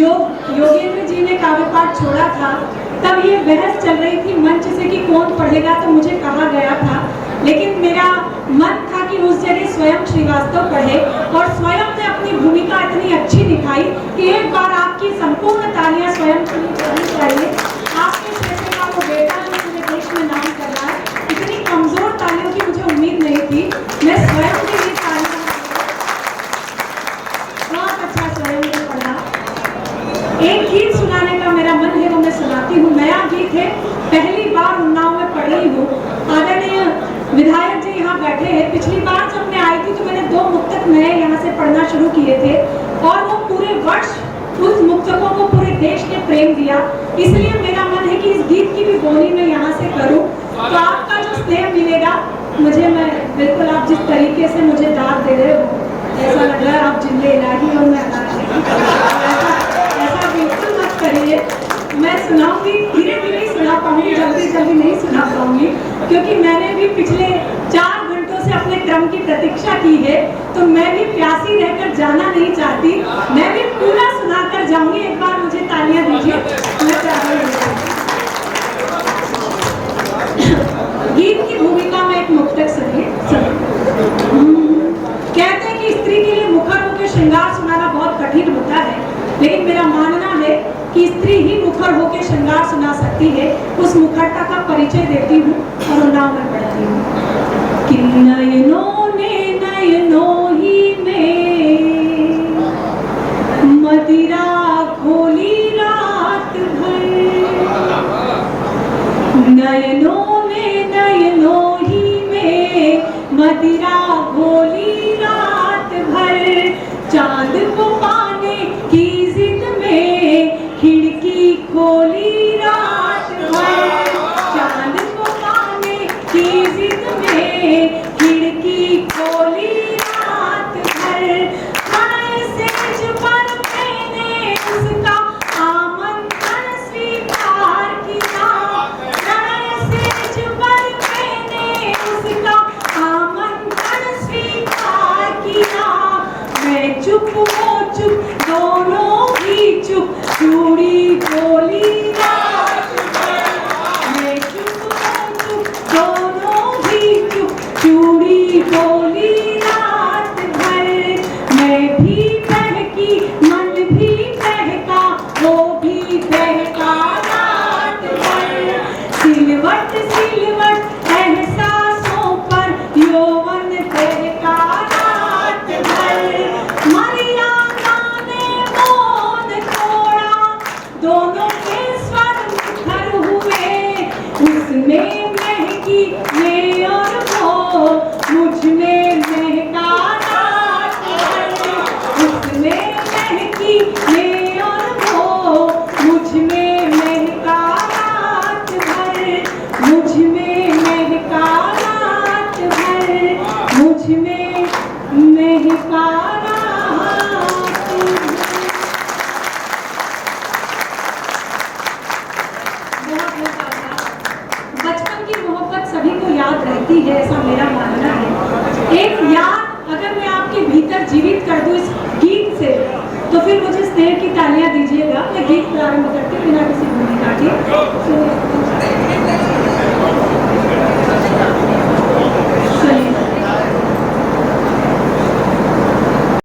योगेंद्र जी ने काव्य पाठ छोड़ा था, तब ये बहस चल रही थी मंच से कि कौन पढ़ेगा, तो मुझे कहा गया था, लेकिन मेरा मन था कि उस जगह स्वयं श्रीवास्तव पढ़े, और स्वयं ने अपनी भूमिका इतनी अच्छी दिखाई कि एक बार आपकी संपूर्ण तालियां स्वयं के लिए करनी चाहिए। आपके जैसे का वो बेटा जो पूरे देश में नाम कर रहा है, इतनी कमजोर तालियों की मुझे उम्मीद नहीं थी। मैं स्वयं के लिए तालियां, बहुत अच्छा स्वयं ने पढ़ा। एक गीत सुनाने का मेरा मन है, वो मैं सुनाती हूँ। नया गीत है, पहली बार उन्नाव में पढ़ी हूँ। आदरणीय विधायक जी यहाँ बैठे हैं। पिछली बार जब मैं आई थी तो मैंने 2 मुक्तक नए यहाँ से पढ़ना शुरू किए थे, और वो पूरे वर्ष उस मुक्तकों को पूरे देश ने प्रेम दिया। इसलिए मेरा मन है कि इस गीत की भी बोली मैं यहाँ से करूँ, तो आपका जो स्नेह मिलेगा मुझे, मैं बिल्कुल आप जिस तरीके से मुझे दाद दे रहे हो, ऐसा लग रहा है आप जिंदे इलाही हो, मैं ऐसा बिल्कुल मत करिए। मैं सुनाऊंगी, धीरे धीरे ही सुना पाऊंगी, जल्दी जल्दी नहीं सुना पाऊंगी, क्योंकि मैंने भी पिछले 4 घंटों से अपने क्रम की प्रतीक्षा की है, तो मैं भी प्यासी रहकर जाना नहीं चाहती। मैं भी पूरा सुनाकर जाऊंगी। एक बार मुझे तालियां दीजिए, मैं गीत की भूमिका में एक मुक्तक सुनिए। कहते हैं कि स्त्री के लिए मुखर होकर श्रृंगार सुनाना बहुत कठिन होता है, लेकिन मेरा मानना है कि स्त्री ही मुखर होकर श्रृंगार सुना सकती है। उस मुखरता का परिचय देती हूँ और उन्नाव में पढ़ती हूँ कि नयनों ने नयनों ही में मदिरा खोली रात भर, नयनों ने नयनों ही में मदिरा खोली रात भर, चांद को पाने की जिद में खिड़की खोली रात भर, चांद को पाने की जिद में खिड़की खोली रात भर, खाए सेज पर मैंने उसका आमंत्रण स्वीकार किया, खाए सेज पर मैंने उसका आमंत्रण स्वीकार किया, मैं चुप वो चुप दोनों ही चुप, चूड़ी बोली रात भर, मैं चुप वो चुप दोनों ही चुप, चूड़ी बोली रात भर, मैं भी बहकी मन भी बहका, वो भी बहका रात भर, सिलवट सिलवट एहसासों पर यौवन बहका रात भर, मरियाना ने मौन तोड़ा, दोनों के स्वर मुखर हुए, उसमें महकी मैं और वो, मुझ में महका रात भर, उसमें महकी मैं और वो, मुझ में महका रात भर, मुझ में महका रात भर, मुझ में महका रात भर। बचपन की मोहब्बत सभी को याद रहती है, ऐसा मेरा मानना है। एक याद अगर मैं आपके भीतर जीवित कर दूं इस गीत से, तो फिर मुझे स्नेह की तालियां दीजिएगा। मैं गीत प्रारंभ करती बिना किसी भूमिका के।